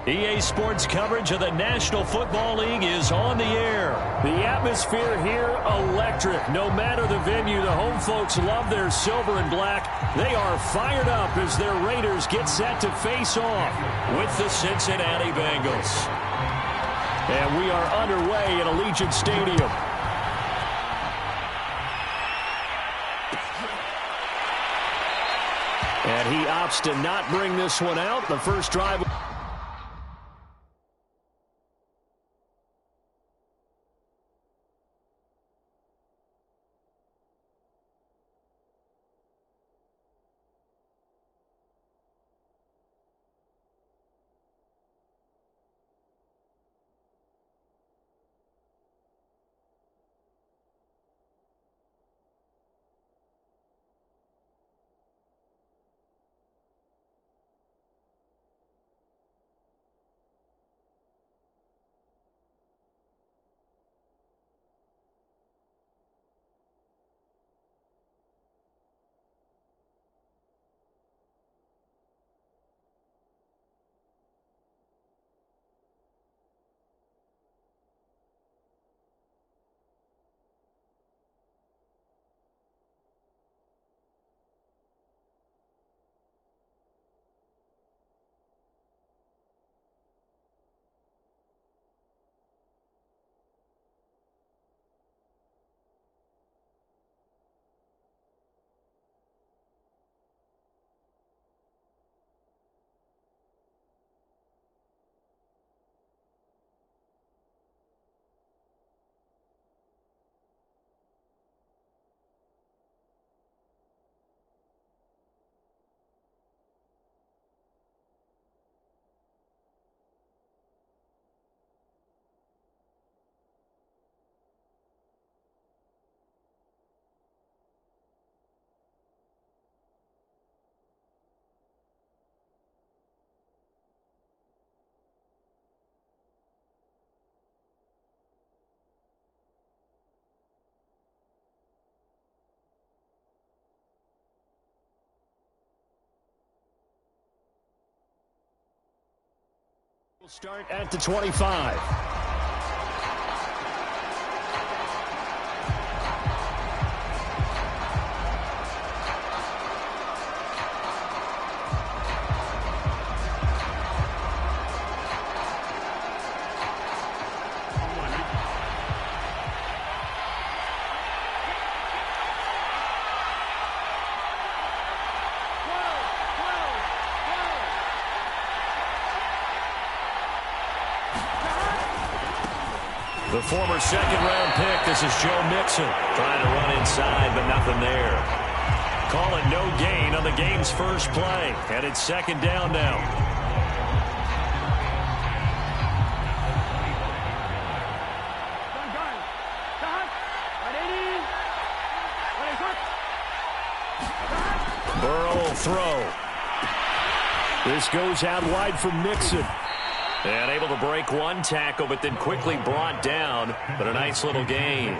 EA Sports coverage of the National Football League is on the air. The atmosphere here, electric. No matter the venue, the home folks love their silver and black. They are fired up as their Raiders get set to face off with the Cincinnati Bengals. And we are underway at Allegiant Stadium. And he opts to not bring this one out. The first drive. We'll start at the 25. The former second-round pick, this is Joe Mixon, trying to run inside, but nothing there. Call it no gain on the game's first play, and it's second down now. Burrow will throw. This goes out wide for Mixon. And able to break one tackle, but then quickly brought down. But a nice little gain.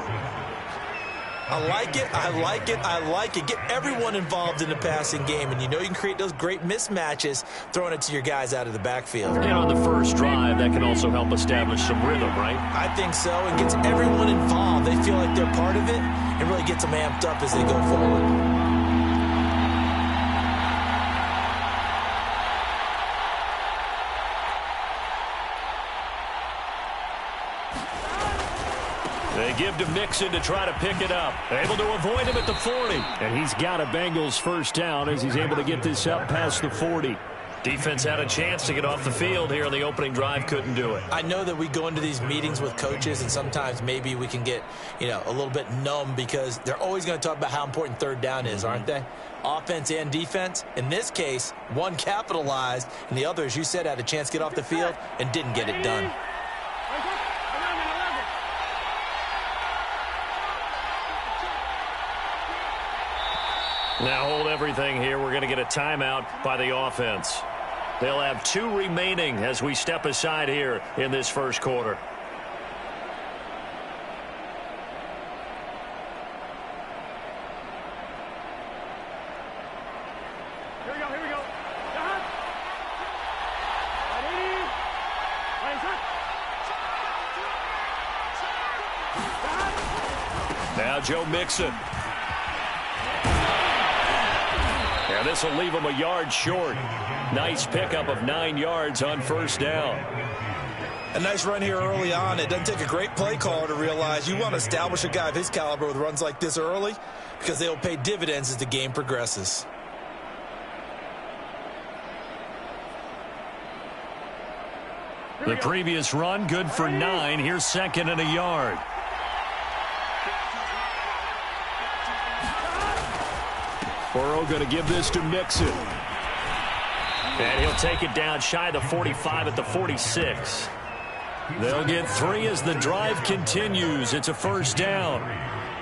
I like it, I like it, I like it. Get everyone involved in the passing game. And you know you can create those great mismatches throwing it to your guys out of the backfield. And on the first drive, that can also help establish some rhythm, right? I think so. It gets everyone involved. They feel like they're part of it and really gets them amped up as they go forward. They give to Mixon to try to pick it up. Able to avoid him at the 40. And he's got a Bengals first down as he's able to get this up past the 40. Defense had a chance to get off the field here on the opening drive, couldn't do it. I know that we go into these meetings with coaches, and sometimes maybe we can get, a little bit numb because they're always going to talk about how important third down is, aren't they? Offense and defense. In this case, one capitalized, and the other, as you said, had a chance to get off the field and didn't get it done. Now hold everything here. We're going to get a timeout by the offense. They'll have 2 remaining as we step aside here in this first quarter. Here we go. Ready? Joe Mixon. And this will leave him a yard short. Nice pickup of 9 yards on first down. A nice run here early on. It doesn't take a great play caller to realize you want to establish a guy of his caliber with runs like this early because they will pay dividends as the game progresses. The previous run, good for 9. Here's 2nd and a yard. Burrow going to give this to Mixon. And he'll take it down shy of the 45 at the 46. They'll get 3 as the drive continues. It's a first down.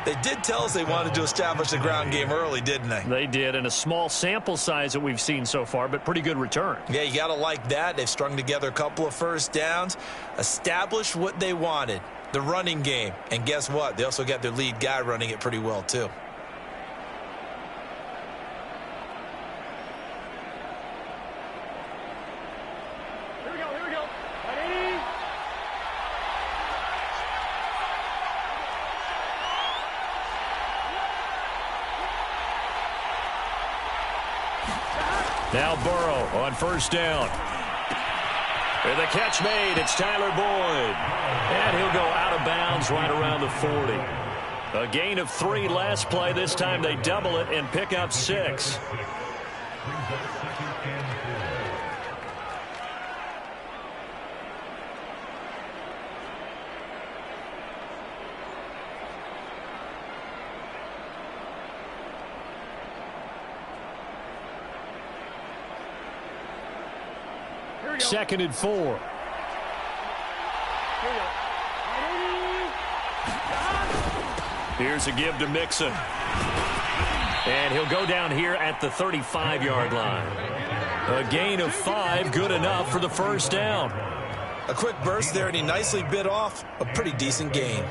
They did tell us they wanted to establish the ground game early, didn't they? They did, in a small sample size that we've seen so far, but pretty good return. Yeah, you got to like that. They've strung together a couple of first downs, established what they wanted, the running game. And guess what? They also got their lead guy running it pretty well, too. Now Burrow on first down. And the catch made. It's Tyler Boyd. And he'll go out of bounds right around the 40. A gain of 3 last play. This time they double it and pick up 6. Second and 4. Here's a give to Mixon. And he'll go down here at the 35-yard line. A gain of 5, good enough for the first down. A quick burst there, and he nicely bit off a pretty decent gain.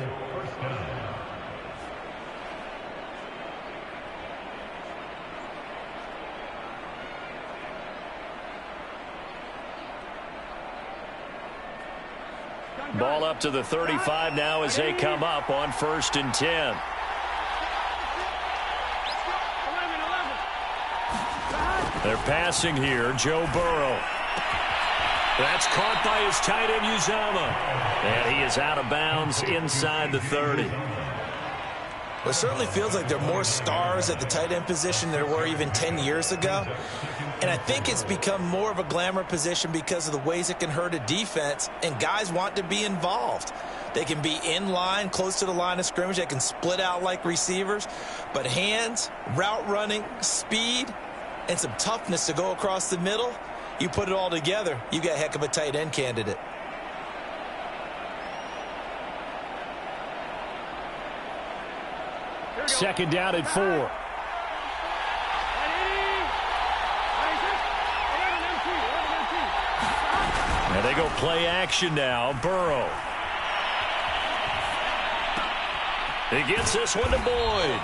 Ball up to the 35 now as they come up on 1st and 10. They're passing here. Joe Burrow. That's caught by his tight end, Uzama. And he is out of bounds inside the 30. Well, it certainly feels like there are more stars at the tight end position than there were even 10 years ago. And I think it's become more of a glamour position because of the ways it can hurt a defense, and guys want to be involved. They can be in line, close to the line of scrimmage. They can split out like receivers. But hands, route running, speed, and some toughness to go across the middle, you put it all together, you got a heck of a tight end candidate. Second down at 4. And they go play action now. Burrow. He gets this one to Boyd.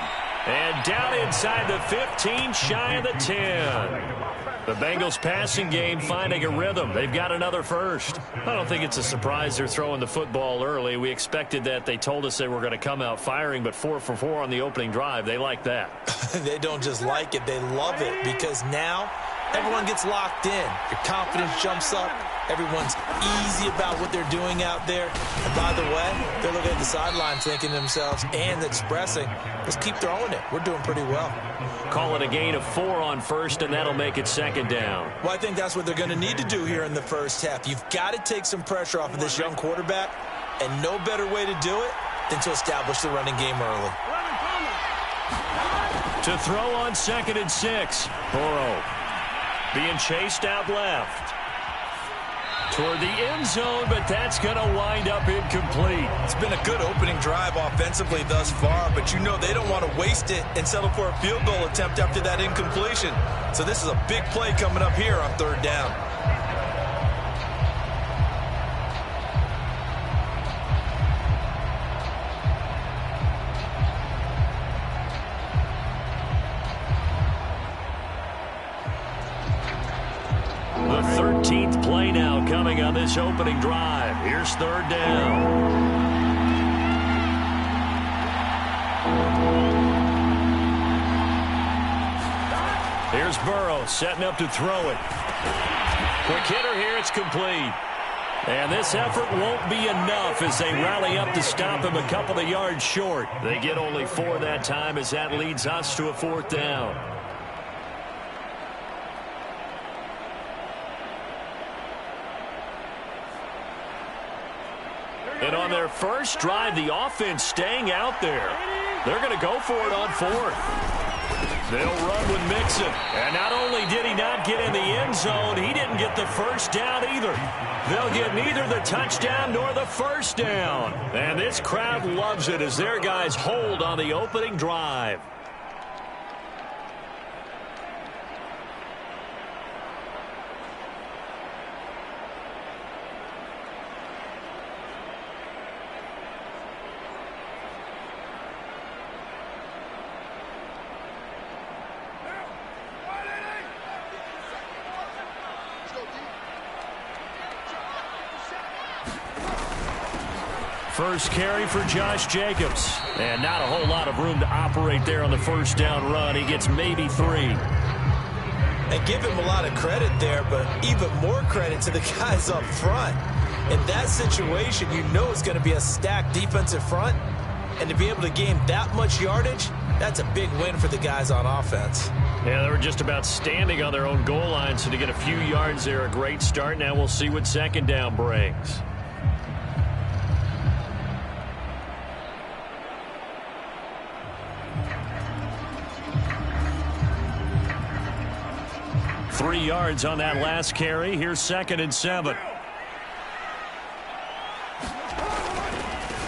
And down inside the 15, shy of the 10. The Bengals passing game finding a rhythm. They've got another first. I don't think it's a surprise they're throwing the football early. We expected that. They told us they were going to come out firing, but 4 for 4 on the opening drive. They like that. They don't just like it. They love it because now everyone gets locked in. Your confidence jumps up. Everyone's easy about what they're doing out there. And by the way, they're looking at the sideline thinking to themselves and expressing, let's keep throwing it. We're doing pretty well. Call it a gain of 4 on first, and that'll make it second down. Well, I think that's what they're going to need to do here in the first half. You've got to take some pressure off of this young quarterback, and no better way to do it than to establish the running game early. To throw on 2nd and 6. Burrow being chased out left. Toward the end zone, but that's going to wind up incomplete. It's been a good opening drive offensively thus far, but you know they don't want to waste it and settle for a field goal attempt after that incompletion. So this is a big play coming up here on 3rd down. The 13th play now coming on this opening drive. Here's 3rd down. Here's Burrow setting up to throw it. Quick hitter here. It's complete. And this effort won't be enough as they rally up to stop him a couple of yards short. They get only 4 that time as that leads us to a 4th down. And on their first drive, the offense staying out there. They're going to go for it on 4th. They'll run with Mixon. And not only did he not get in the end zone, he didn't get the first down either. They'll get neither the touchdown nor the first down. And this crowd loves it as their guys hold on the opening drive. First carry for Josh Jacobs. And not a whole lot of room to operate there on the first down run. He gets maybe 3. And give him a lot of credit there, but even more credit to the guys up front. In that situation, you know it's going to be a stacked defensive front. And to be able to gain that much yardage, that's a big win for the guys on offense. Yeah, they were just about standing on their own goal line, so to get a few yards there, a great start. Now we'll see what second down brings. Three yards on that last carry. Here's 2nd and 7.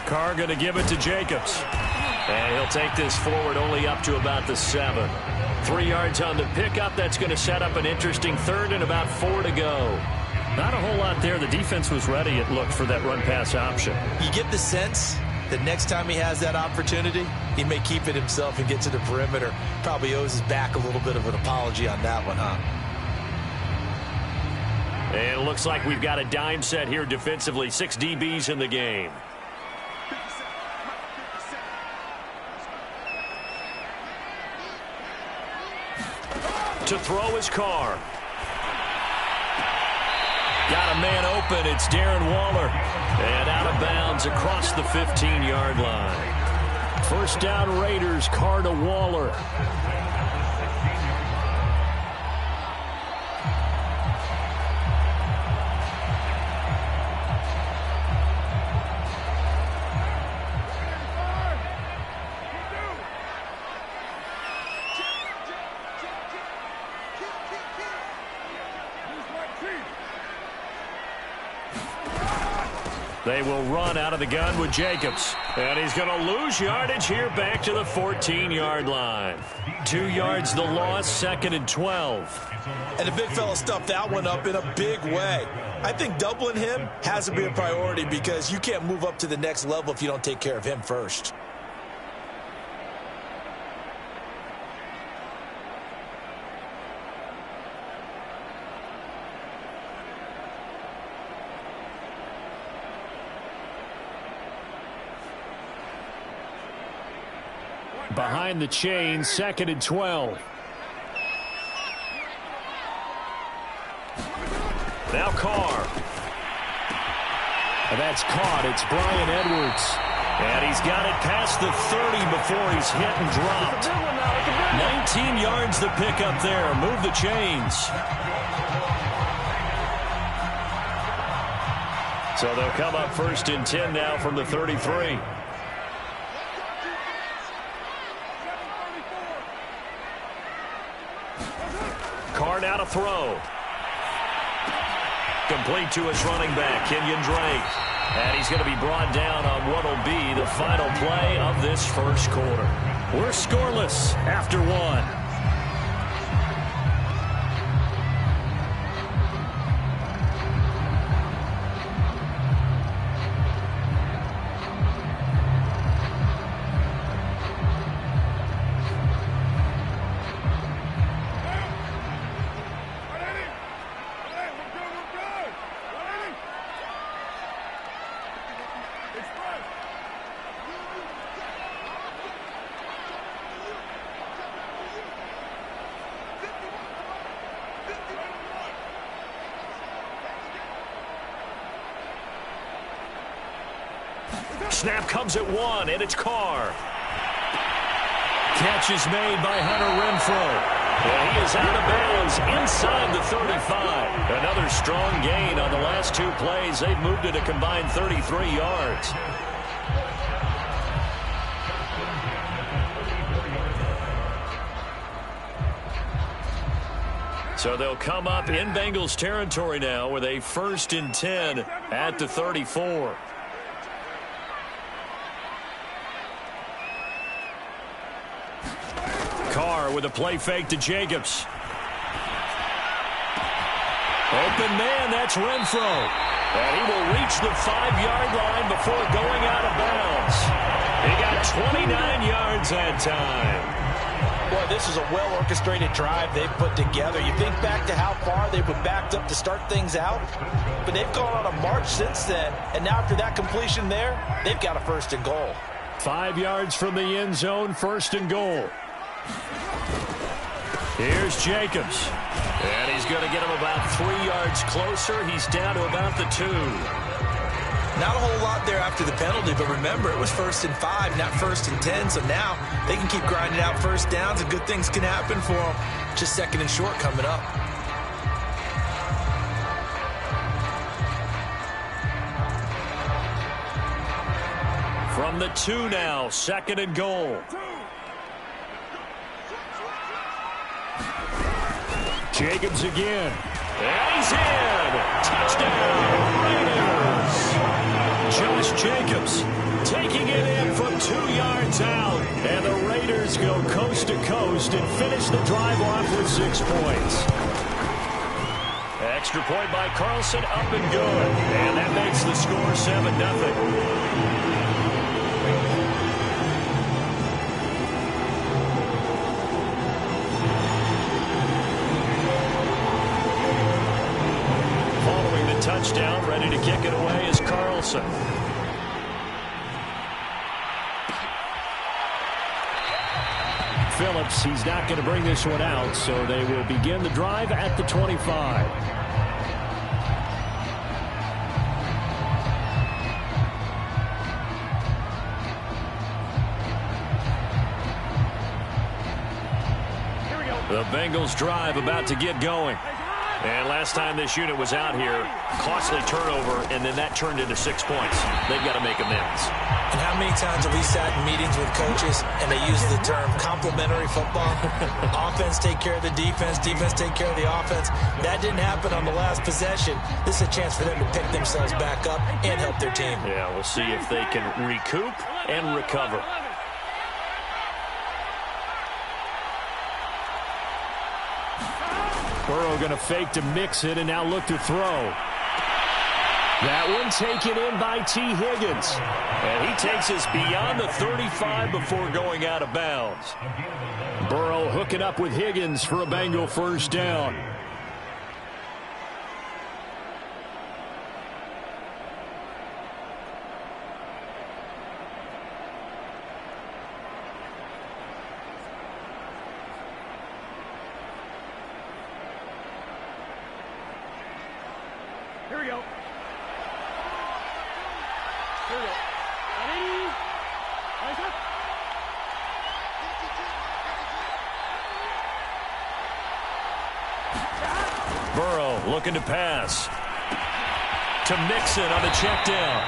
Carr going to give it to Jacobs. And he'll take this forward only up to about the 7. 3 yards on the pickup. That's going to set up an interesting 3rd and about 4 to go. Not a whole lot there. The defense was ready, it looked, for that run-pass option. You get the sense that next time he has that opportunity, he may keep it himself and get to the perimeter. Probably owes his back a little bit of an apology on that one, huh? And it looks like we've got a dime set here defensively. 6 DBs in the game. To throw his Carr. Got a man open. It's Darren Waller. And out of bounds across the 15-yard line. First down Raiders. Carr to Waller. They will run out of the gun with Jacobs. And he's going to lose yardage here back to the 14-yard line. 2 yards the loss, 2nd and 12. And the big fella stuffed that one up in a big way. I think doubling him has to be a priority because you can't move up to the next level if you don't take care of him first. Behind the chain, 2nd and 12. Now Carr. And that's caught. It's Bryan Edwards. And he's got it past the 30 before he's hit and dropped. 19 yards the pickup there. Move the chains. So they'll come up 1st and 10 now from the 33. Carr now to throw. Complete to his running back, Kenyon Drake. And he's going to be brought down on what will be the final play of this first quarter. We're scoreless after 1. Snap comes at 1, and it's Carr. Catch is made by Hunter Renfrow. And he is out of bounds inside the 35. Another strong gain on the last 2 plays. They've moved it a combined 33 yards. So they'll come up in Bengals territory now with a 1st and 10 at the 34. Carr with a play fake to Jacobs. Open man, that's Renfrow. And he will reach the 5-yard line before going out of bounds. He got 29 yards that time. Boy, this is a well-orchestrated drive they've put together. You think back to how far they were backed up to start things out, but they've gone on a march since then, and now after that completion there, they've got a 1st and goal. 5 yards from the end zone, 1st and goal. Here's Jacobs. And he's going to get him about 3 yards closer. He's down to about the 2. Not a whole lot there after the penalty, but remember, it was 1st and 5, not 1st and 10, so now they can keep grinding out 1st downs, and good things can happen for them. Just 2nd and short coming up. From the 2 now, 2nd and goal. Jacobs again. And he's in. Touchdown, Raiders. Josh Jacobs taking it in from 2 yards out. And the Raiders go coast to coast and finish the drive off with 6 points. Extra point by Carlson, up and good. And that makes the score 7-0. Touchdown, ready to kick it away is Carlson. Phillips, he's not going to bring this one out, so they will begin the drive at the 25. The Bengals drive about to get going. And last time this unit was out here, costly turnover, and then that turned into 6 points. They've got to make amends. And how many times have we sat in meetings with coaches and they use the term complementary football? Offense take care of the defense, defense take care of the offense. That didn't happen on the last possession. This is a chance for them to pick themselves back up and help their team. Yeah, we'll see if they can recoup and recover. Burrow going to fake to mix it and now look to throw. That one taken in by T. Higgins. And he takes us beyond the 35 before going out of bounds. Burrow hooking up with Higgins for a Bengal 1st down. Here we go. Here we go. Ready? Eyes up. Burrow looking to pass. To Mixon on the check down.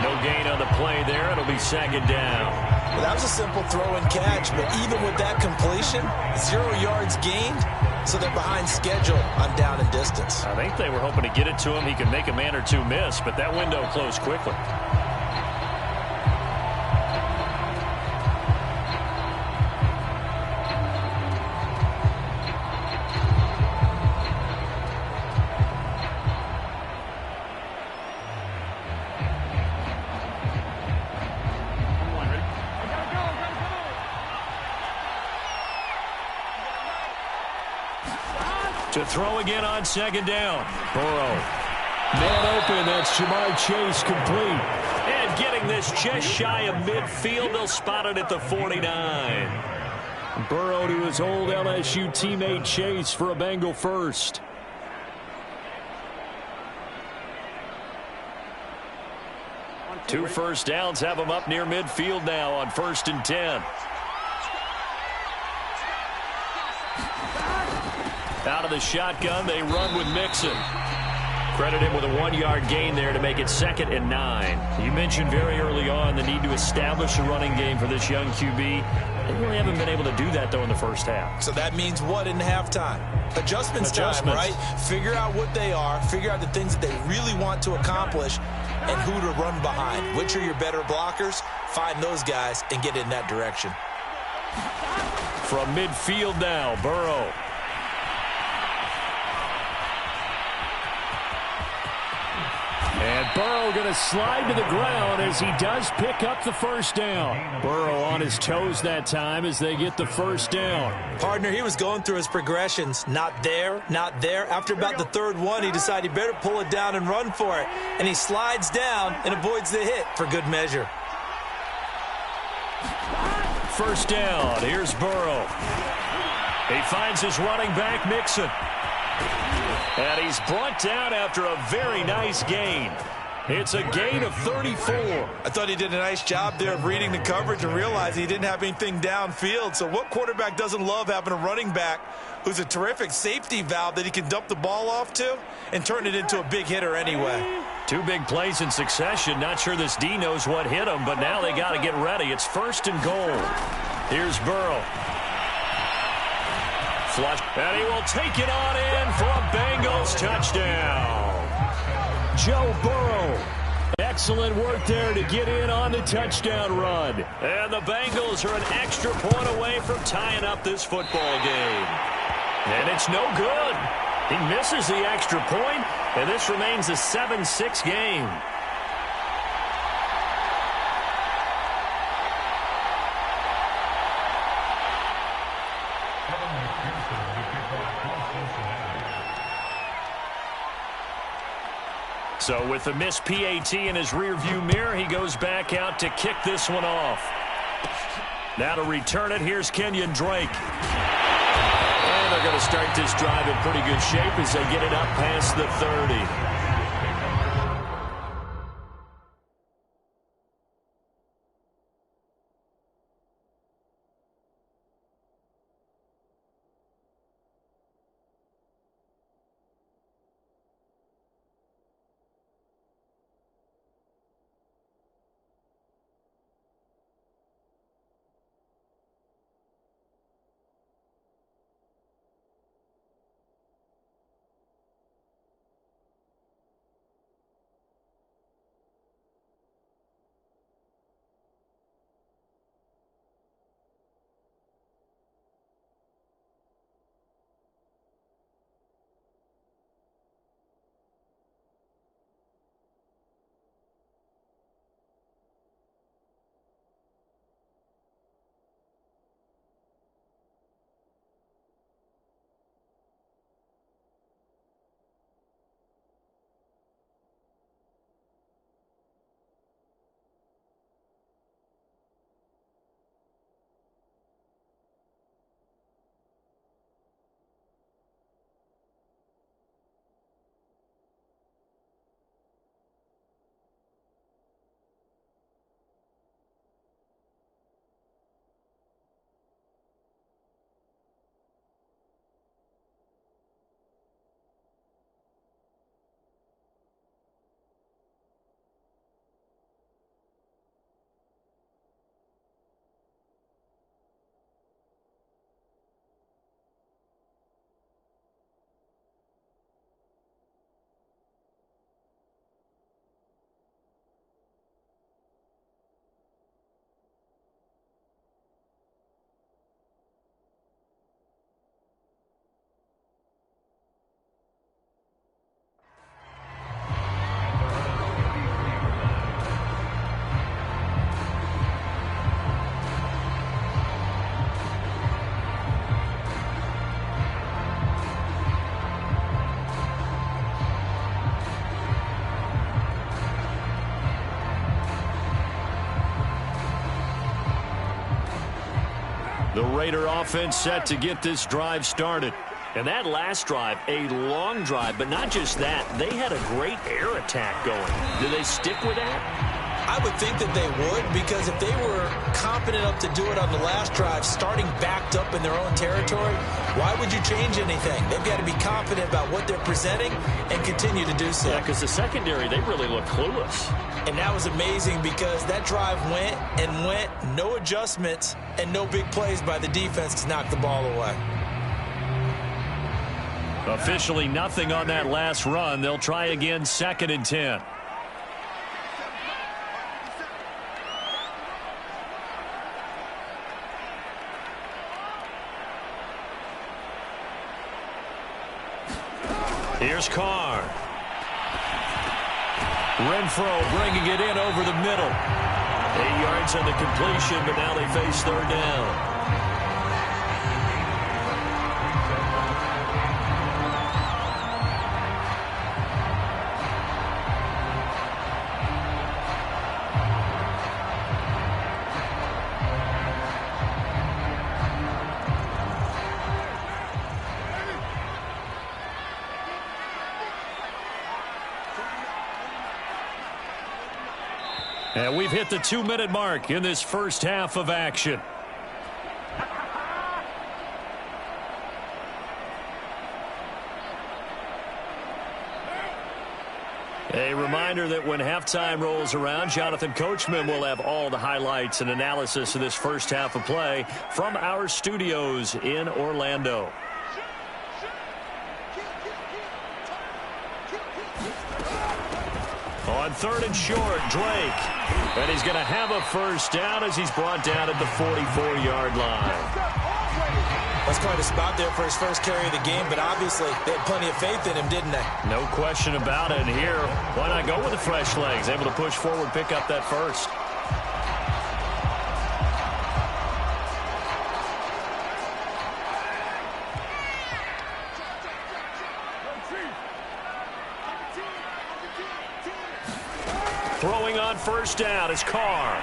No gain on the play there. It'll be 2nd down. Well, that was a simple throw and catch, but even with that completion, 0 yards gained. So they're behind schedule on down and distance. I think they were hoping to get it to him. He could make a man or two miss, but that window closed quickly. To throw again on 2nd down. Burrow. Man open. That's Jamar Chase complete. And getting this just shy of midfield. They'll spot it at the 49. Burrow to his old LSU teammate Chase for a Bengal 1st. 2 first downs have them up near midfield now on 1st and 10. Out of the shotgun, they run with Mixon. Credit him with a 1-yard gain there to make it 2nd and 9. You mentioned very early on the need to establish a running game for this young QB. They really haven't been able to do that, though, in the first half. So that means what in halftime? Adjustments time, right? Figure out what they are, figure out the things that they really want to accomplish, and who to run behind. Which are your better blockers? Find those guys and get in that direction. From midfield now, Burrow. And Burrow going to slide to the ground as he does pick up the first down. Burrow on his toes that time as they get the first down. Partner, he was going through his progressions. Not there, not there. After about the 3rd one, he decided he better pull it down and run for it. And he slides down and avoids the hit for good measure. First down. Here's Burrow. He finds his running back, Mixon. And he's brought down after a very nice gain. It's a gain of 34. I thought he did a nice job there of reading the coverage and realizing he didn't have anything downfield. So what quarterback doesn't love having a running back who's a terrific safety valve that he can dump the ball off to and turn it into a big hitter anyway? 2 big plays in succession. Not sure this D knows what hit him, but now they got to get ready. It's 1st and goal. Here's Burrow. Flush, and he will take it on in for a Bengals touchdown. Joe Burrow. Excellent work there to get in on the touchdown run. And the Bengals are an extra point away from tying up this football game. And it's no good. He misses the extra point, and this remains a 7-6 game. So with the missed PAT in his rearview mirror, he goes back out to kick this one off. Now to return it, here's Kenyon Drake. And they're going to start this drive in pretty good shape as they get it up past the 30. The Raider offense set to get this drive started. And that last drive, a long drive, but not just that. They had a great air attack going. Do they stick with that? I would think that they would, because if they were competent enough to do it on the last drive, starting backed up in their own territory, why would you change anything? They've got to be confident about what they're presenting and continue to do so. Yeah, because the secondary, they really look clueless. And that was amazing because that drive went and went, no adjustments, and no big plays by the defense to knock the ball away. Officially nothing on that last run. They'll try again, 2nd and 10. Here's Carr. Renfro bringing it in over the middle. 8 yards on the completion, but now they face 3rd down. And we've hit the 2-minute mark in this first half of action. A reminder that when halftime rolls around, Jonathan Coachman will have all the highlights and analysis of this first half of play from our studios in Orlando. On 3rd and short, Drake. And he's going to have a first down as he's brought down at the 44-yard line. That's quite a spot there for his first carry of the game, but obviously they had plenty of faith in him, didn't they? No question about it. And here, why not go with the fresh legs? Able to push forward, pick up that first. Throwing on first down is Carr.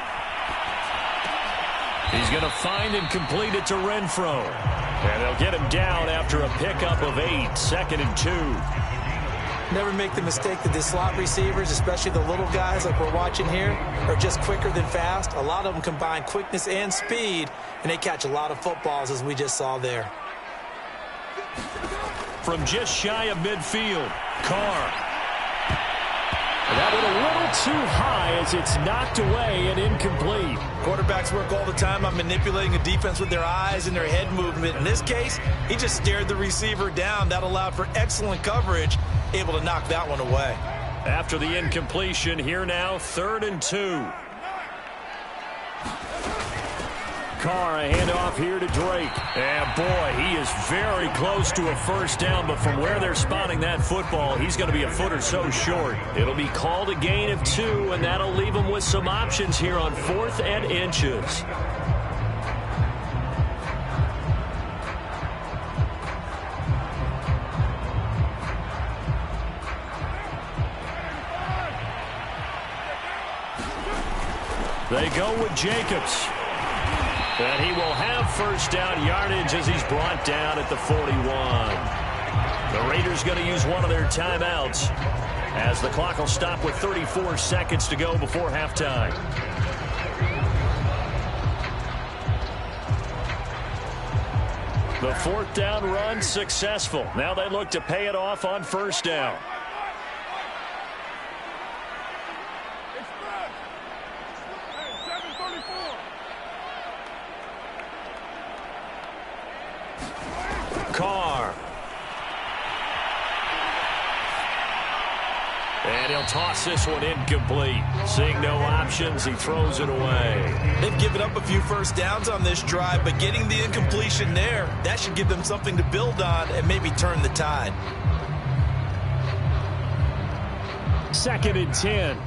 He's going to find and complete it to Renfro. And they'll get him down after a pickup of 8, 2nd and 2. Never make the mistake that the slot receivers, especially the little guys like we're watching here, are just quicker than fast. A lot of them combine quickness and speed, and they catch a lot of footballs, as we just saw there. From just shy of midfield, Carr. That one a little too high as it's knocked away and incomplete. Quarterbacks work all the time on manipulating a defense with their eyes and their head movement. In this case, he just stared the receiver down. That allowed for excellent coverage, able to knock that one away. After the incompletion, here now, 3rd and 2. Carr, a handoff here to Drake. And boy, he is very close to a first down, but from where they're spotting that football, he's going to be a foot or so short. It'll be called a gain of 2, and that'll leave him with some options here on 4th and inches. They go with Jacobs. And he will have first down yardage as he's brought down at the 41. The Raiders going to use one of their timeouts as the clock will stop with 34 seconds to go before halftime. The 4th down run successful. Now they look to pay it off on first down. Carr. And he'll toss this one incomplete. Seeing no options, he throws it away. They've given up a few first downs on this drive, but getting the incompletion there, that should give them something to build on and maybe turn the tide. 2nd and 10.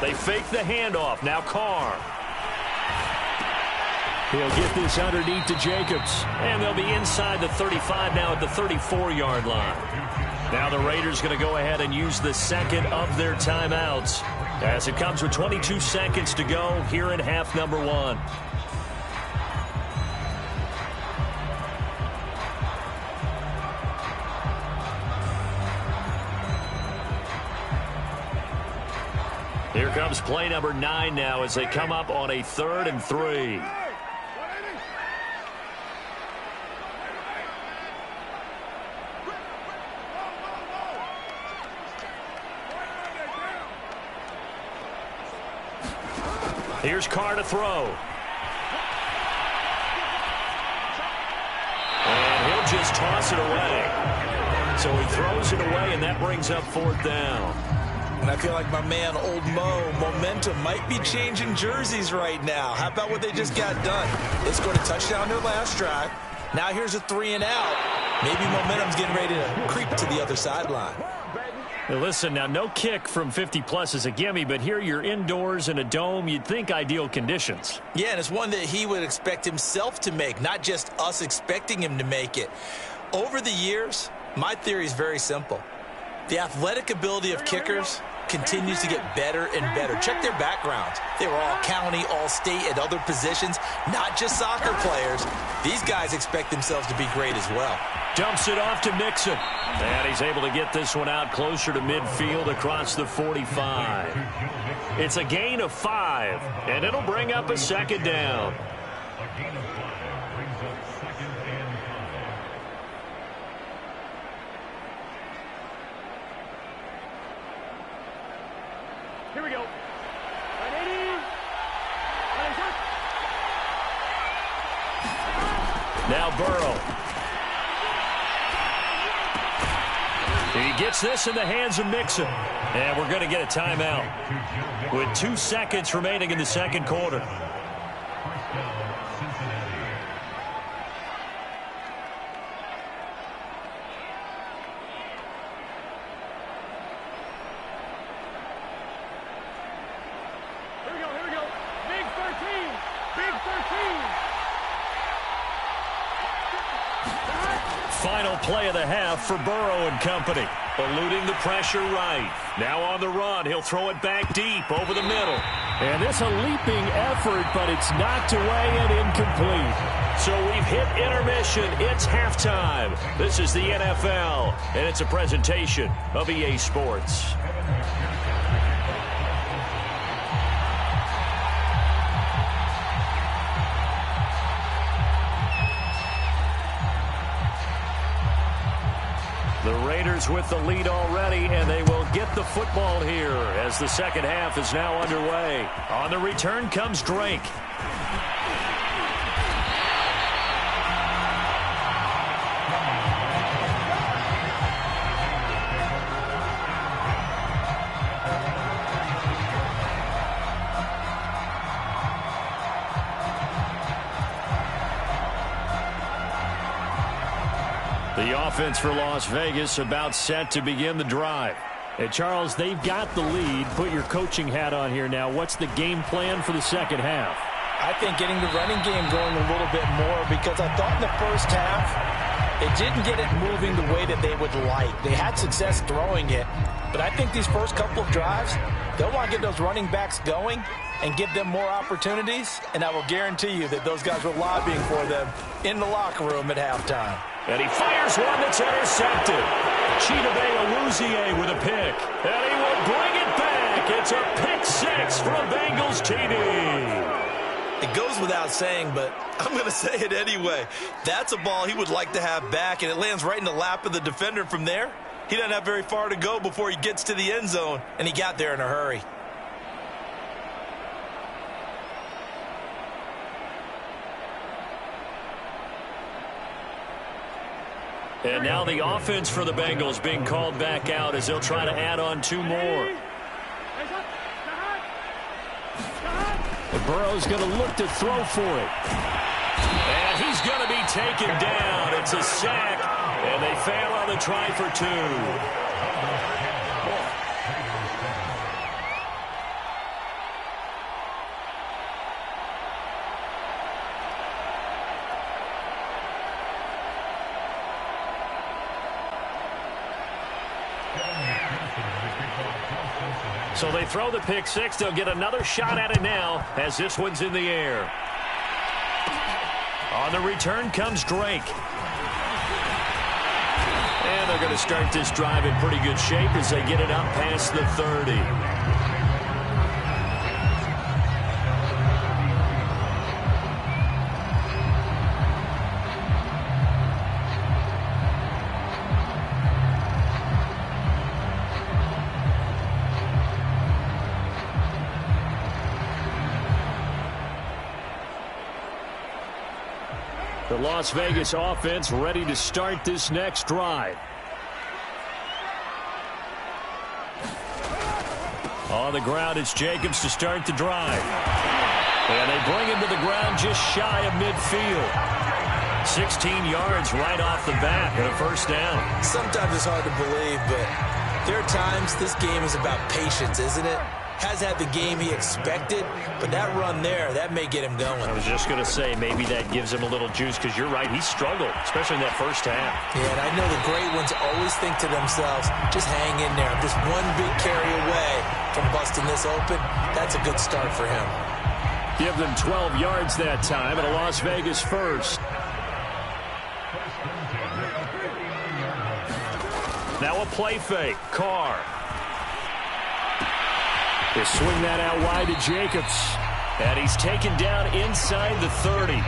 They fake the handoff. Now Carr. He'll get this underneath to Jacobs. And they'll be inside the 35 now at the 34-yard line. Now the Raiders going to go ahead and use the second of their timeouts as it comes with 22 seconds to go here in half number 1. Here comes play number 9 now as they come up on a 3rd and 3. Here's Carr to throw. And he'll just toss it away. So he throws it away, and that brings up 4th down. And I feel like my man, Old Mo, momentum might be changing jerseys right now. How about what they just got done? They scored a touchdown their last drive. Now here's a 3 and out. Maybe momentum's getting ready to creep to the other sideline. Now listen, now no kick from 50-plus is a gimme, but here you're indoors in a dome. You'd think ideal conditions. Yeah, and it's one that he would expect himself to make, not just us expecting him to make it. Over the years, my theory is very simple. The athletic ability of kickers continues to get better and better. Check their backgrounds. They were all county, all state, at other positions, not just soccer players. These guys expect themselves to be great as well. Dumps it off to Mixon. And he's able to get this one out closer to midfield across the 45. It's a gain of 5, and it'll bring up a 2nd down. Here we go. 180. Now Burrow. He gets this in the hands of Mixon. And we're going to get a timeout with 2 seconds remaining in the 2nd quarter. Here we go. Big 13. Big 13. Final play of the half for Burrow and company. Eluding the pressure right. Now on the run. He'll throw it back deep over the middle. And this a leaping effort, but it's knocked away and incomplete. So we've hit intermission. It's halftime. This is the NFL, and it's a presentation of EA Sports. The Raiders with the lead already, and they will get the football here as the 2nd half is now underway. On the return comes Drake. The offense for Las Vegas about set to begin the drive. And Charles, they've got the lead. Put your coaching hat on here now. What's the game plan for the 2nd half? I think getting the running game going a little bit more, because I thought in the first half they didn't get it moving the way that they would like. They had success throwing it, but I think these first couple of drives, they'll want to get those running backs going and give them more opportunities, and I will guarantee you that those guys were lobbying for them in the locker room at halftime. And he fires one that's intercepted. Chidobe Awuzie with a pick. And he will bring it back. It's a pick 6 from Bengals TD. It goes without saying, but I'm going to say it anyway. That's a ball he would like to have back, and it lands right in the lap of the defender from there. He doesn't have very far to go before he gets to the end zone, and he got there in a hurry. And now the offense for the Bengals being called back out as they'll try to add on 2 more. And Burrow's going to look to throw for it. And he's going to be taken down. It's a sack, and they fail on the try for 2. So they throw the pick 6. They'll get another shot at it now as this one's in the air. On the return comes Drake. And they're going to start this drive in pretty good shape as they get it up past the 30. The Las Vegas offense ready to start this next drive. On the ground, it's Jacobs to start the drive. And they bring him to the ground just shy of midfield. 16 yards right off the bat and a first down. Sometimes it's hard to believe, but there are times this game is about patience, isn't it? Has had the game he expected, but that run there, that may get him going. I was just going to say maybe that gives him a little juice because you're right, he struggled, especially in that first half. Yeah, and I know the great ones always think to themselves, just hang in there. I'm just one big carry away from busting this open. That's a good start for him. Give them 12 yards that time and a Las Vegas first. Now a play fake. Carr. They swing that out wide to Jacobs. And he's taken down inside the 30.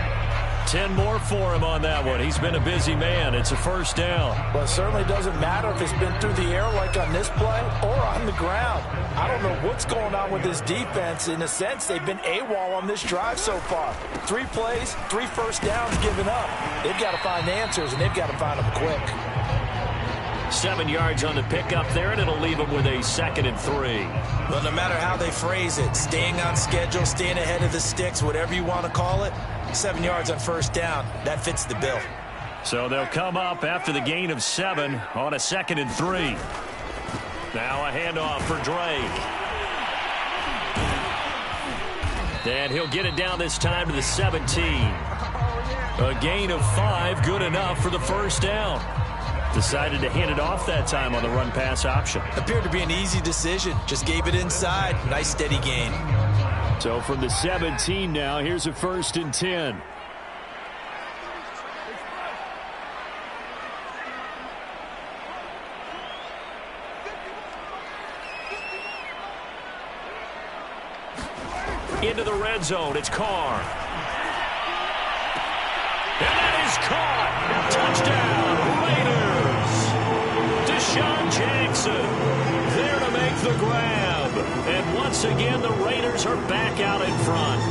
10 more for him on that one. He's been a busy man. It's a first down. Well, it certainly doesn't matter if it's been through the air like on this play or on the ground. I don't know what's going on with this defense. In a sense, they've been AWOL on this drive so far. 3 plays, 3 first downs given up. They've got to find answers, and they've got to find them quick. 7 yards on the pickup there, and it'll leave them with a 2nd and 3. Well, no matter how they phrase it, staying on schedule, staying ahead of the sticks, whatever you want to call it, 7 yards on first down, that fits the bill. So they'll come up after the gain of 7 on a 2nd and 3. Now a handoff for Drake. And he'll get it down this time to the 17. A gain of 5, good enough for the first down. Decided to hand it off that time on the run-pass option. Appeared to be an easy decision. Just gave it inside. Nice steady gain. So from the 17 now, here's a 1st and 10. Into the red zone, it's Carr. And that is caught. Touchdown, Raiders. Deshaun Jackson there to make the grab. And once again, the Raiders are back out in front.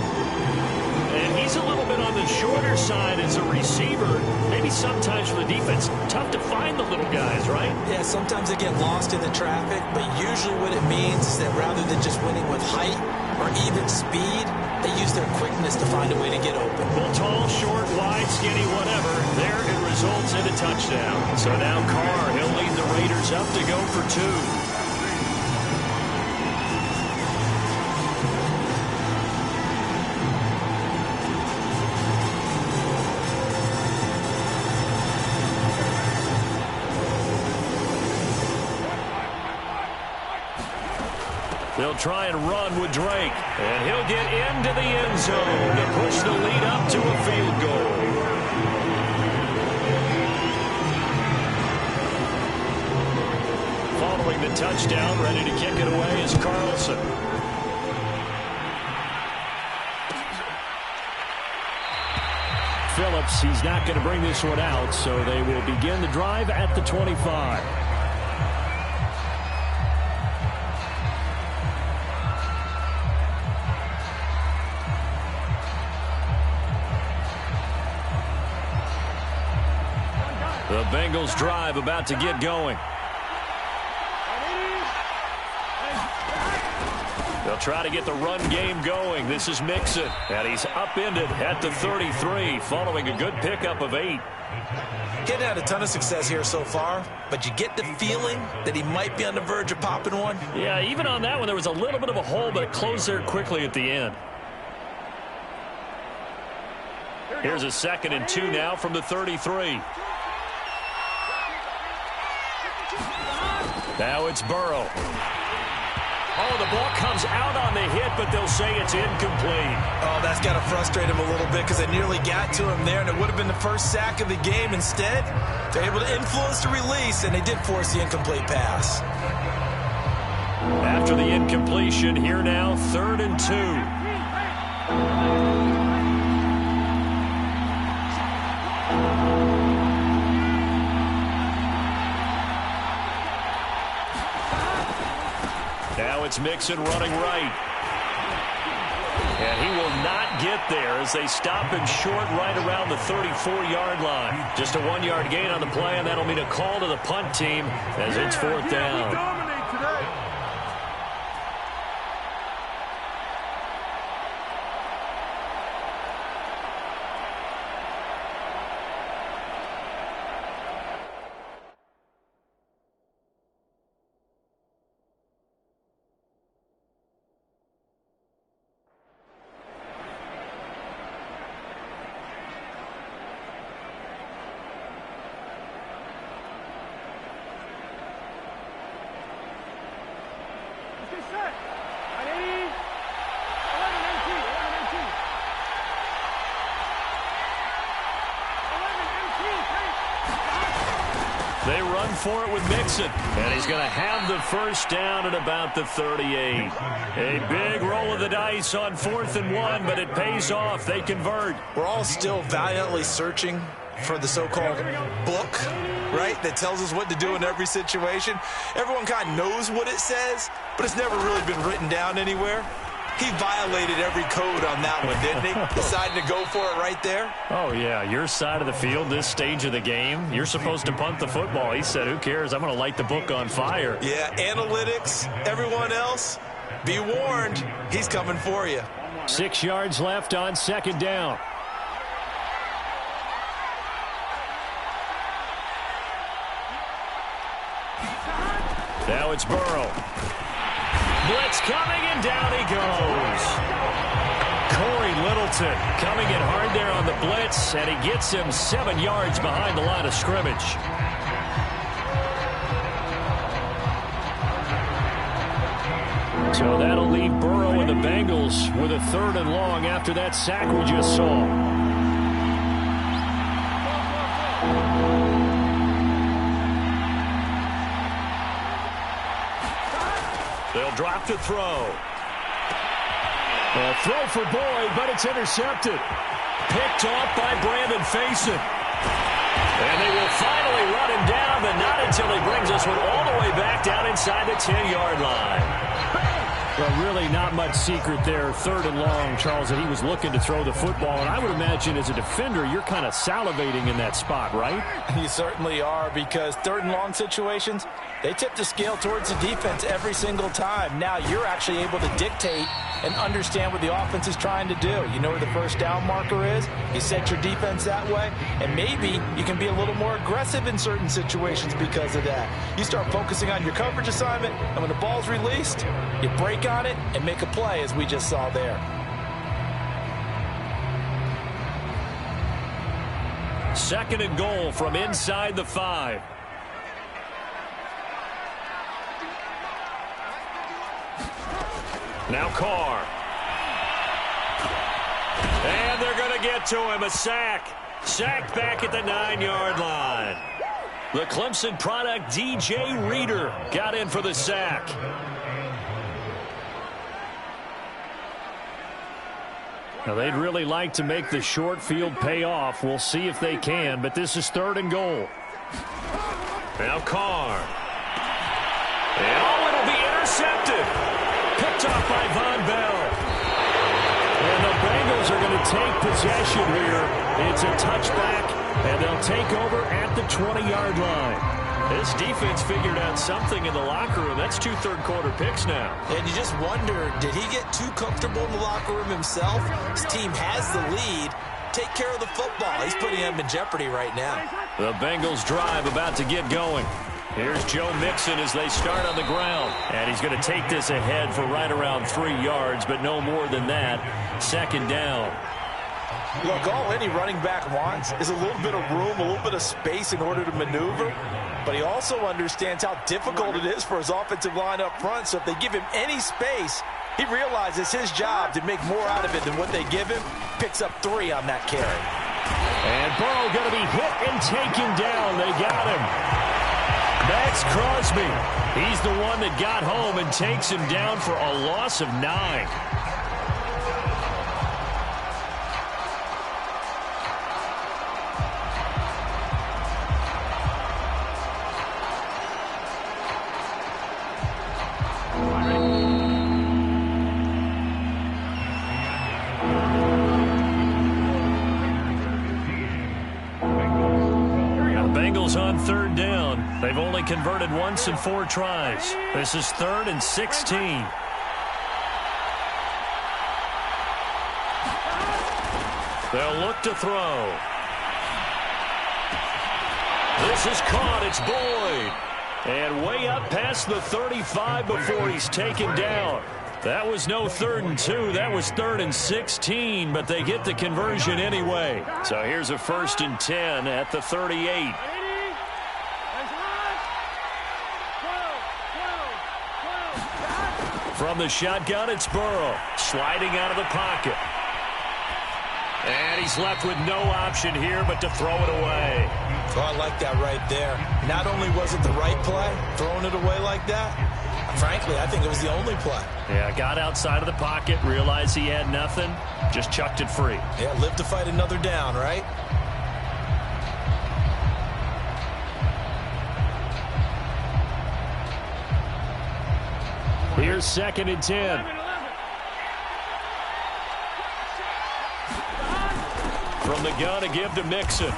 And he's a little bit on the shorter side as a receiver. Maybe sometimes for the defense, tough to find the little guys, right? Yeah, sometimes they get lost in the traffic, but usually what it means is that rather than just winning with height or even speed, they use their quickness to find a way to get open. Well, tall, short, wide, skinny, whatever. There it results in a touchdown. So now Carr, he'll lead the Raiders up to go for 2. They'll try and run with Drake. And he'll get into the end zone to push the lead up to a field goal. Following the touchdown, ready to kick it away is Carlson. Phillips, he's not going to bring this one out, so they will begin the drive at the 25. The Bengals drive about to get going. They'll try to get the run game going. This is Mixon, and he's upended at the 33 following a good pickup of 8. Getting had a ton of success here so far, but you get the feeling that he might be on the verge of popping one. Yeah, even on that one, there was a little bit of a hole, but it closed there quickly at the end. Here's a 2nd and 2 now from the 33. Now it's Burrow. Oh, the ball comes out on the hit, but they'll say it's incomplete. Oh, that's got to frustrate him a little bit because they nearly got to him there, and it would have been the first sack of the game. Instead, they're able to influence the release, and they did force the incomplete pass. After the incompletion, here now, 3rd and 2. Now it's Mixon running right. And he will not get there as they stop him short right around the 34-yard line. Just a 1-yard gain on the play, and that'll mean a call to the punt team as it's 4th down. We dominate today. They run for it with Mixon, and he's going to have the first down at about the 38. A big roll of the dice on 4th and 1, but it pays off. They convert. We're all still valiantly searching for the so-called book, right, that tells us what to do in every situation. Everyone kind of knows what it says, but it's never really been written down anywhere. He violated every code on that one, didn't he? Decided to go for it right there. Oh, yeah, your side of the field, this stage of the game, you're supposed to punt the football. He said, who cares? I'm going to light the book on fire. Yeah, analytics, everyone else, be warned, he's coming for you. 6 yards left on 2nd down. Now it's Burrow. Blitz coming, and down he goes. Corey Littleton coming in hard there on the blitz, and he gets him 7 yards behind the line of scrimmage. So that'll leave Burrow and the Bengals with a 3rd and long after that sack we just saw. They'll drop to throw. A throw for Boyd, but it's intercepted. Picked off by Brandon Faison. And they will finally run him down, but not until he brings us one all the way back down inside the 10-yard line. Well, really not much secret there. 3rd and long, Charles, that he was looking to throw the football. And I would imagine as a defender, you're kind of salivating in that spot, right? You certainly are, because 3rd and long situations, they tip the scale towards the defense every single time. Now you're actually able to dictate and understand what the offense is trying to do. You know where the first down marker is. You set your defense that way, and maybe you can be a little more aggressive in certain situations because of that. You start focusing on your coverage assignment, and when the ball's released, you break on it and make a play, as we just saw there. Second and goal from inside the 5. Now Carr. And they're going to get to him. A sack. Sacked back at the 9-yard line. The Clemson product, DJ Reader, got in for the sack. Now, they'd really like to make the short field pay off. We'll see if they can, but this is 3rd and goal. Now Carr. Oh, it'll be intercepted. Picked off by Von Bell. And the Bengals are going to take possession here. It's a touchback, and they'll take over at the 20-yard line. This defense figured out something in the locker room. That's 2 third-quarter picks now. And you just wonder, did he get too comfortable in the locker room himself? His team has the lead. Take care of the football. He's putting him in jeopardy right now. The Bengals drive about to get going. Here's Joe Mixon as they start on the ground. And he's going to take this ahead for right around 3 yards, but no more than that. 2nd down. Look, all any running back wants is a little bit of room, a little bit of space in order to maneuver. But he also understands how difficult it is for his offensive line up front. So if they give him any space, he realizes his job to make more out of it than what they give him. Picks up 3 on that carry. And Burrow going to be hit and taken down. They got him. Max Crosby. He's the one that got home and takes him down for a loss of 9. They've only converted once in 4 tries. This is 3rd and 16. They'll look to throw. This is caught. It's Boyd. And way up past the 35 before he's taken down. That was no 3rd and 2. That was 3rd and 16, but they get the conversion anyway. So here's a 1st and 10 at the 38. From the shotgun, it's Burrow. Sliding out of the pocket. And he's left with no option here but to throw it away. Oh, I like that right there. Not only was it the right play, throwing it away like that, frankly, I think it was the only play. Yeah, got outside of the pocket, realized he had nothing, just chucked it free. Yeah, live to fight another down, right? Here's 2nd and 10. From the gun, a give to Mixon.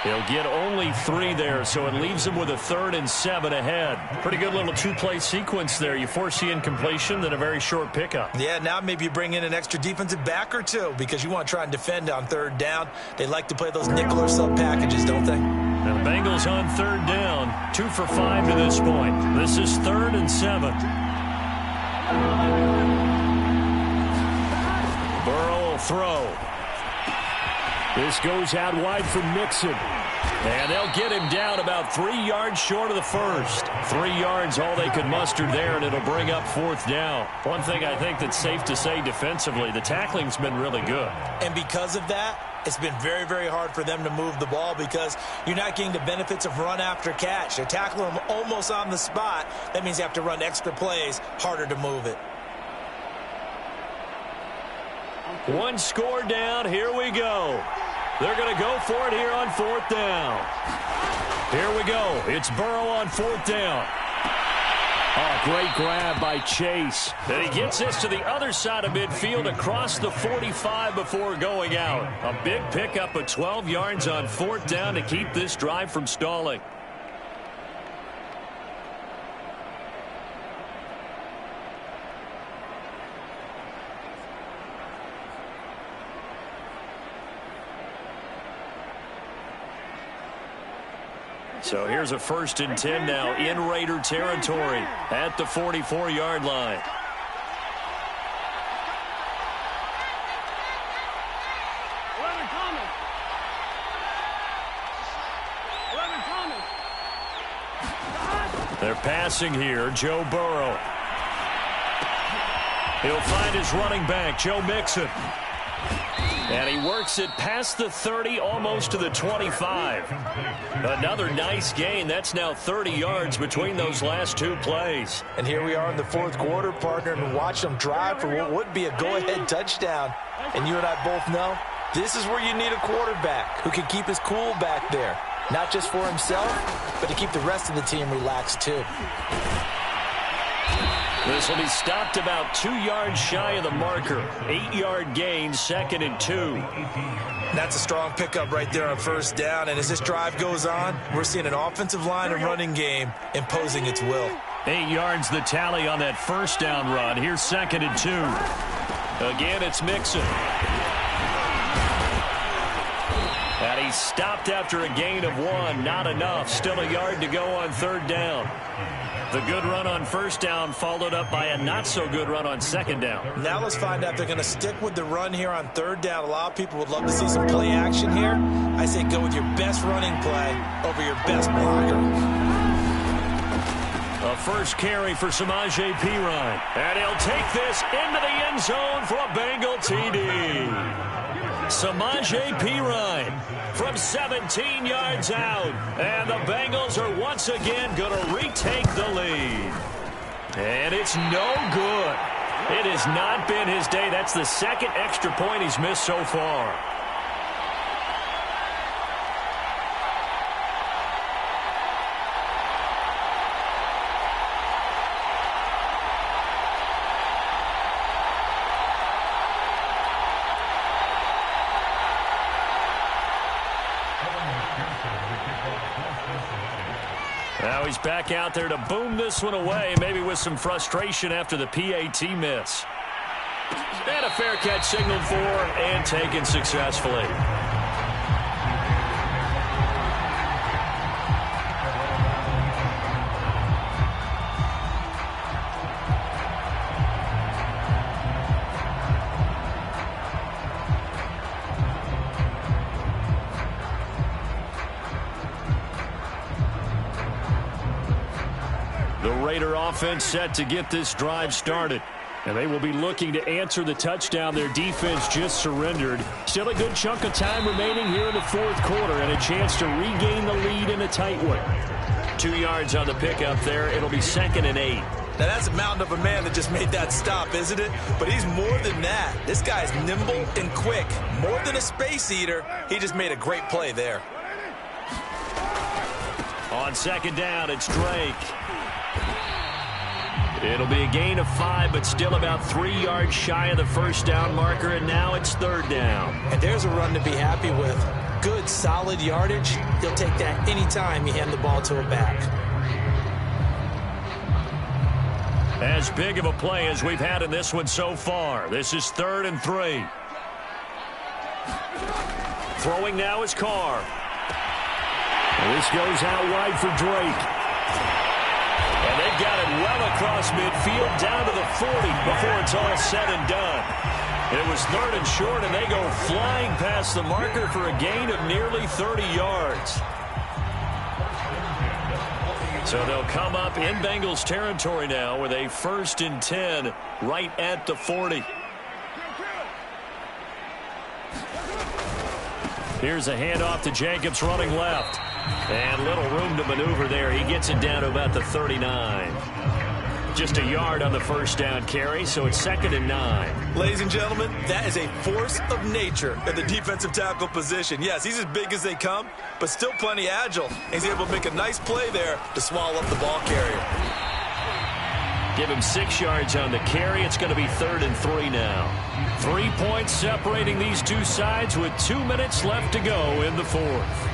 He'll get only 3 there, so it leaves him with a 3rd and 7 ahead. Pretty good little 2-play sequence there. You foresee incompletion, then a very short pickup. Yeah, now maybe you bring in an extra defensive back or 2 because you want to try and defend on 3rd down. They like to play those nickel or sub packages, don't they? Now the Bengals on 3rd down, 2 for 5 to this point. This is 3rd and 7. Burrow will throw. This goes out wide for Mixon. And they'll get him down about 3 yards short of the first. 3 yards, all they could muster there, and it'll bring up 4th down. One thing I think that's safe to say defensively, the tackling's been really good. And because of that, it's been very, very hard for them to move the ball because you're not getting the benefits of run after catch. They're tackling them almost on the spot. That means you have to run extra plays, harder to move it. 1 score down. Here we go. They're going to go for it here on 4th down. Here we go. It's Burrow on 4th down. Oh, great grab by Chase. And he gets this to the other side of midfield across the 45 before going out. A big pickup of 12 yards on 4th down to keep this drive from stalling. So here's a 1st and 10 now in Raider territory at the 44-yard line. They're passing here. Joe Burrow. He'll find his running back, Joe Mixon. And he works it past the 30, almost to the 25. Another nice gain. That's now 30 yards between those last 2 plays. And here we are in the 4th quarter, partner, and watch them drive for what would be a go-ahead touchdown. And you and I both know this is where you need a quarterback who can keep his cool back there. Not just for himself, but to keep the rest of the team relaxed, too. This will be stopped about 2 yards shy of the marker. 8-yard gain, 2nd and 2. That's a strong pickup right there on 1st down. And as this drive goes on, we're seeing an offensive line and running game imposing its will. 8 yards the tally on that 1st down run. Here's 2nd and 2. Again, it's Mixon. And he's stopped after a gain of 1. Not enough. Still a yard to go on 3rd down. The good run on 1st down followed up by a not-so-good run on 2nd down. Now let's find out if they're going to stick with the run here on 3rd down. A lot of people would love to see some play action here. I say go with your best running play over your best blocker. A first carry for Samaje Perine. And he'll take this into the end zone for a Bengal TD. Samaje Perine from 17 yards out. And the Bengals are once again going to retake the lead. And it's no good. It has not been his day. That's the 2nd extra point he's missed so far. Now he's back out there to boom this one away, maybe with some frustration after the PAT miss. And a fair catch signaled for and taken successfully. The Raider offense set to get this drive started. And they will be looking to answer the touchdown their defense just surrendered. Still a good chunk of time remaining here in the fourth quarter and a chance to regain the lead in a tight one. 2 yards on the pickup there. It'll be 2nd and 8. Now, that's a mountain of a man that just made that stop, isn't it? But he's more than that. This guy's nimble and quick. More than a space eater, he just made a great play there. On 2nd down, it's Drake. It'll be a gain of 5, but still about 3 yards shy of the first down marker, and now it's 3rd down. And there's a run to be happy with. Good, solid yardage. He'll take that anytime you hand the ball to a back. As big of a play as we've had in this one so far. This is 3rd and 3. Throwing now is Carr. And this goes out wide for Drake. And they've got it well across midfield down to the 40 before it's all said and done. It was 3rd and short, and they go flying past the marker for a gain of nearly 30 yards. So they'll come up in Bengals territory now with a 1st and 10 right at the 40. Here's a handoff to Jacobs running left. And little room to maneuver there. He gets it down to about the 39. Just a yard on the first down carry, so it's 2nd and 9. Ladies and gentlemen, that is a force of nature at the defensive tackle position. Yes, he's as big as they come, but still plenty agile. He's able to make a nice play there to swallow up the ball carrier. Give him 6 yards on the carry. It's going to be 3rd and 3 now. 3 points separating these two sides with 2 minutes left to go in the fourth.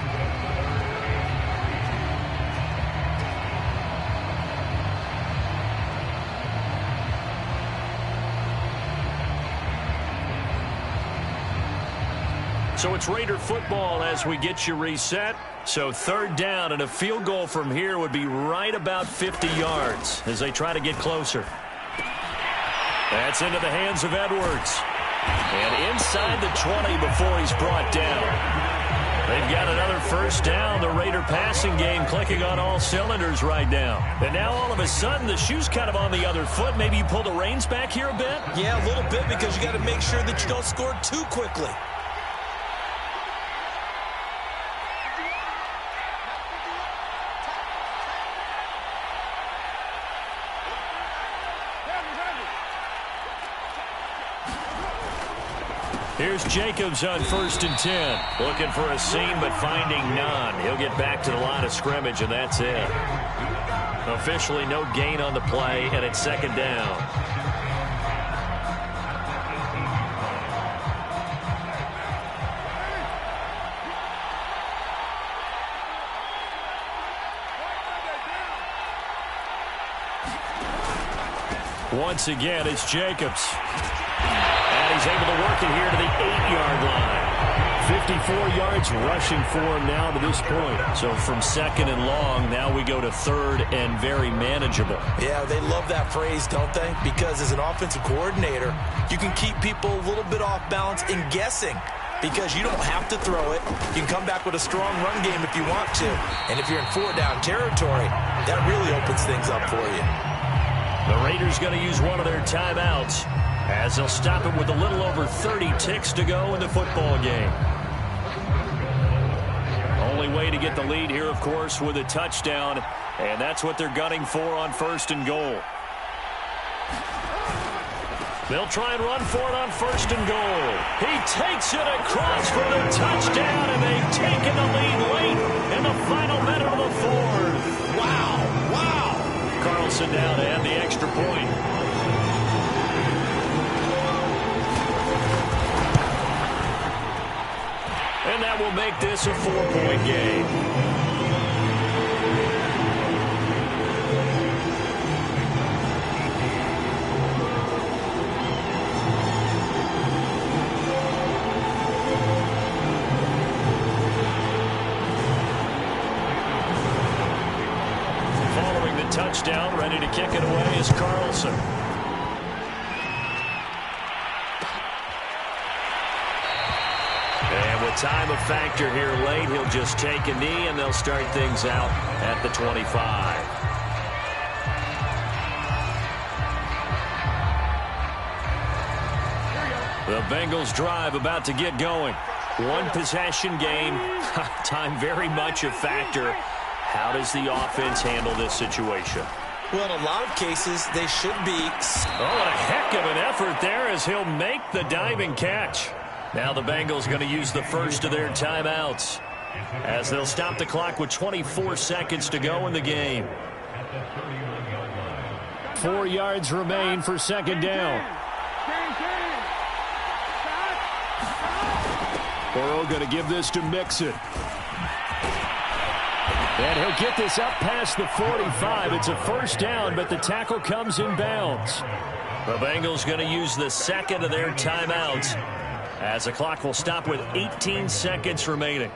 So it's Raider football as we get you reset. So 3rd down, and a field goal from here would be right about 50 yards as they try to get closer. That's into the hands of Edwards. And inside the 20 before he's brought down. They've got another first down. The Raider passing game clicking on all cylinders right now. And now all of a sudden the shoe's kind of on the other foot. Maybe you pull the reins back here a bit? Yeah, a little bit, because you got to make sure that you don't score too quickly. Here's Jacobs on 1st and 10. Looking for a seam, but finding none. He'll get back to the line of scrimmage, and that's it. Officially no gain on the play, and it's 2nd down. Once again, it's Jacobs. And he's able to work it here to the 8-yard line. 54 yards rushing for him now to this point. So from 2nd and long, now we go to 3rd and very manageable. Yeah, they love that phrase, don't they? Because as an offensive coordinator, you can keep people a little bit off balance and guessing. Because you don't have to throw it. You can come back with a strong run game if you want to. And if you're in 4-down territory, that really opens things up for you. The Raiders going to use one of their timeouts as they'll stop it with a little over 30 ticks to go in the football game. Only way to get the lead here, of course, with a touchdown, and that's what they're gunning for on 1st and goal. They'll try and run for it on 1st and goal. He takes it across for the touchdown, and they've taken the lead late in the final minute of the fourth. Wow. Carlson down to add the extra point. And that will make this a 4-point game. touchdown. Ready to kick it away is Carlson. And with time a factor here late, he'll just take a knee, and they'll start things out at the 25. The Bengals drive about to get going. One possession game. Time very much a factor. How does the offense handle this situation? Well, in a lot of cases, they should be. Oh, what a heck of an effort there as he'll make the diving catch. Now the Bengals going to use the first of their timeouts as they'll stop the clock with 24 seconds to go in the game. 4 yards remain for second down. Burrow going to give this to Mixon. And he'll get this up past the 45. It's a first down, but the tackle comes in bounds. The Bengals going to use the second of their timeouts as the clock will stop with 18 seconds remaining.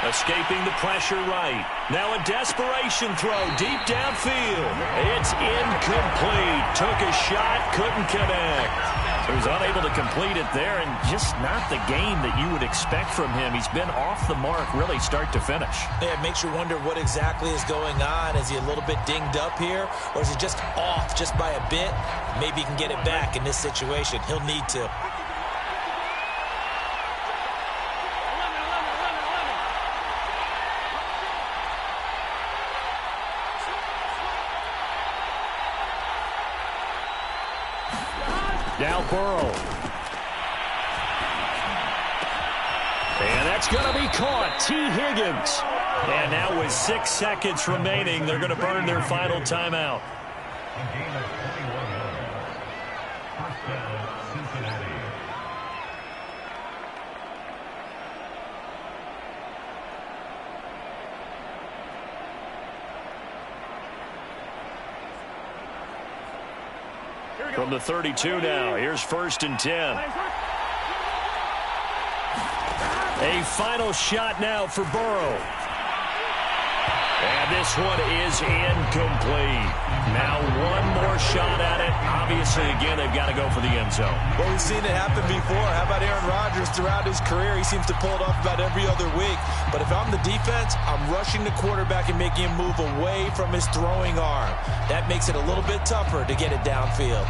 Escaping the pressure right. Now a desperation throw deep downfield. It's incomplete. Took a shot, couldn't connect. He was unable to complete it there, and just not the game that you would expect from him. He's been off the mark really start to finish. Yeah, it makes you wonder what exactly is going on. Is he a little bit dinged up here, or is he just off just by a bit? Maybe he can get it back in this situation. He'll need to. Now Burrow. And that's going to be caught. T. Higgins. And now with 6 seconds remaining, they're going to burn their final timeout. From the 32 now, here's 1st and 10. A final shot now for Burrow. And this one is incomplete. Now one more shot at it. Obviously, again, they've got to go for the end zone. Well, we've seen it happen before. How about Aaron Rodgers throughout his career? He seems to pull it off about every other week. But if I'm the defense, I'm rushing the quarterback and making him move away from his throwing arm. That makes it a little bit tougher to get it downfield.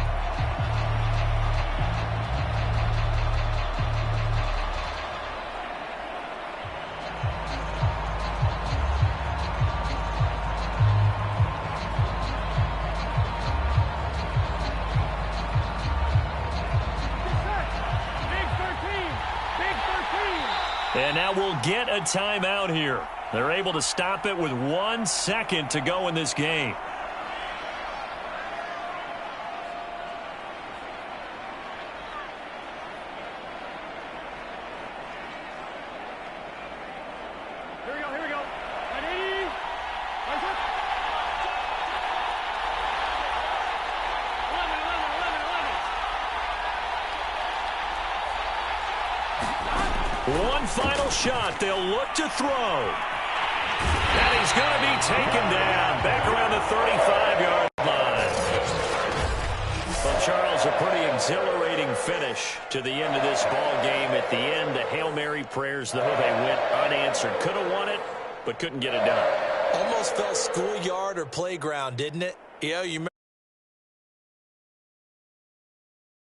And now we'll get a timeout here. They're able to stop it with 1 second to go in this game. Here we go. 180. Rise up. 11. One final shot. They'll look to throw. And he's going to be taken down back around the 35-yard line. Well, Charles, a pretty exhilarating finish to the end of this ball game. At the end, the Hail Mary prayers, though, they went unanswered. Could have won it, but couldn't get it done. Almost felt schoolyard or playground, didn't it? You know, you